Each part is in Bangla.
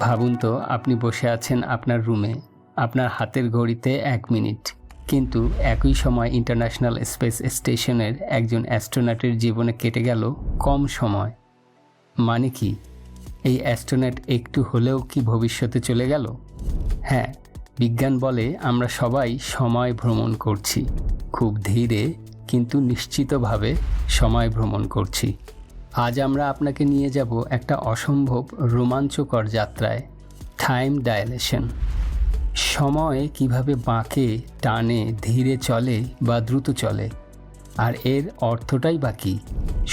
ভাবুন তো, আপনি বসে আছেন আপনার রুমে, আপনার হাতের ঘড়িতে 1 মিনিট, কিন্তু একই সময় ইন্টারন্যাশনাল স্পেস স্টেশনের একজন অ্যাস্ট্রোনটের জীবনে কেটে গেল কম সময়। মানে কি, এই অ্যাস্ট্রোনট একটু হলেও কি ভবিষ্যতে চলে গেল? হ্যাঁ, বিজ্ঞান বলে আমরা সবাই সময় ভ্রমণ করছি, খুব ধীরে কিন্তু নিশ্চিতভাবে সময় ভ্রমণ করছি। আজ আমরা আপনাকে নিয়ে যাব একটা অসম্ভব রোমাঞ্চকর যাত্রায়, টাইম ডাইলেশন। সময় কিভাবে বাঁকে, টানে, ধীরে চলে বা দ্রুত চলে, আর এর অর্থটাই বা কী?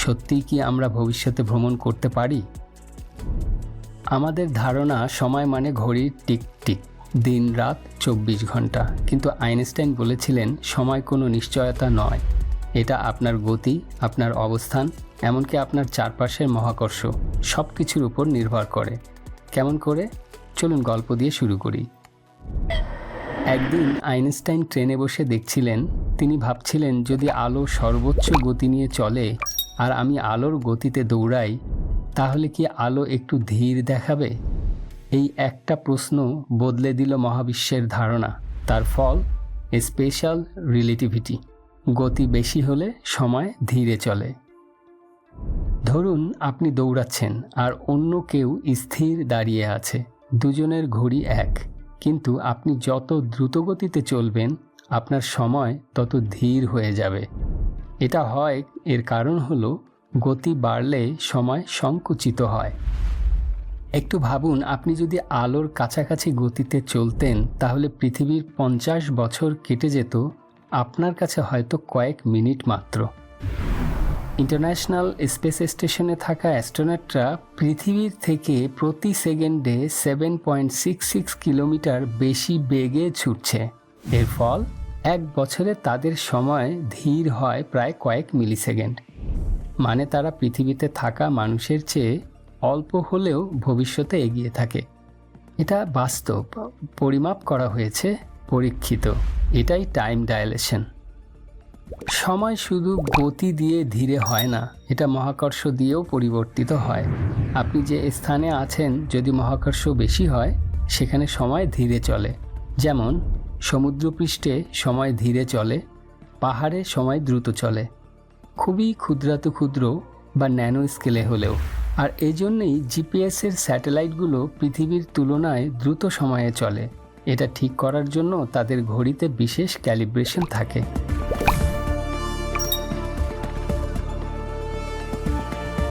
সত্যিই কি আমরা ভবিষ্যতে ভ্রমণ করতে পারি? আমাদের ধারণা সময় মানে ঘড়ির টিক টিক, দিন রাত 24 ঘন্টা, কিন্তু আইনস্টাইন বলেছিলেন সময় কোনো নিশ্চয়তা নয়। এটা আপনার গতি, আপনার অবস্থান, এমনকি আপনার চারপাশের মহাকর্ষ সব কিছুর উপর নির্ভর করে। কেমন করে? চলুন গল্প দিয়ে শুরু করি। একদিন আইনস্টাইন ট্রেনে বসে দেখছিলেন, তিনি ভাবছিলেন যদি আলো সর্বোচ্চ গতি নিয়ে চলে আর আমি আলোর গতিতে দৌড়াই, তাহলে কি আলো একটু ধীর দেখাবে? এই একটা প্রশ্ন বদলে দিল মহাবিশ্বের ধারণা। তার ফল স্পেশাল রিলেটিভিটি। গতি বেশি হলে সময় ধীরে চলে। ধরুন আপনি দৌড়াচ্ছেন আর অন্য কেউ স্থির দাঁড়িয়ে আছে। দুজনের ঘড়ি এক, কিন্তু আপনি যত দ্রুত গতিতে চলবেন আপনার সময় তত ধীর হয়ে যাবে। এটা হয়, এর কারণ হলো গতি বাড়লে সময় সংকুচিত হয়। একটু ভাবুন, আপনি যদি আলোর কাছাকাছি গতিতে চলতেন তাহলে পৃথিবীর 50 বছর কেটে যেত আপনার কাছে হয়তো কয়েক মিনিট মাত্র। ইন্টারন্যাশনাল স্পেস স্টেশনে থাকা অ্যাস্ট্রোনটরা পৃথিবীর থেকে প্রতি সেকেন্ডে 7.66 কিলোমিটার বেশি বেগে ছুটছে। এর ফল, 1 বছরে তাদের সময় ধীর হয় প্রায় কয়েক মিলিসেকেন্ড। মানে তারা পৃথিবীতে থাকা মানুষের চেয়ে অল্প হলেও ভবিষ্যতে এগিয়ে থাকে। এটা বাস্তব, পরিমাপ করা হয়েছে, পরীক্ষিত। এটাই টাইম ডাইলেশন। সময় শুধু গতি দিয়ে ধীরে হয় না, এটা মহাকর্ষ দিয়েও পরিবর্তিত হয়। আপনি যে স্থানে আছেন, যদি মহাকর্ষ বেশি হয় সেখানে সময় ধীরে চলে। যেমন সমুদ্রপৃষ্ঠে সময় ধীরে চলে, পাহাড়ে সময় দ্রুত চলে, খুবই ক্ষুদ্রাতি ক্ষুদ্র বা ন্যানো স্কেলে হলেও। আর এই জন্যেই জিপিএসের স্যাটেলাইটগুলো পৃথিবীর তুলনায় দ্রুত সময়ে চলে। এটা ঠিক করার জন্য তাদের ঘড়িতে বিশেষ ক্যালিব্রেশন থাকে।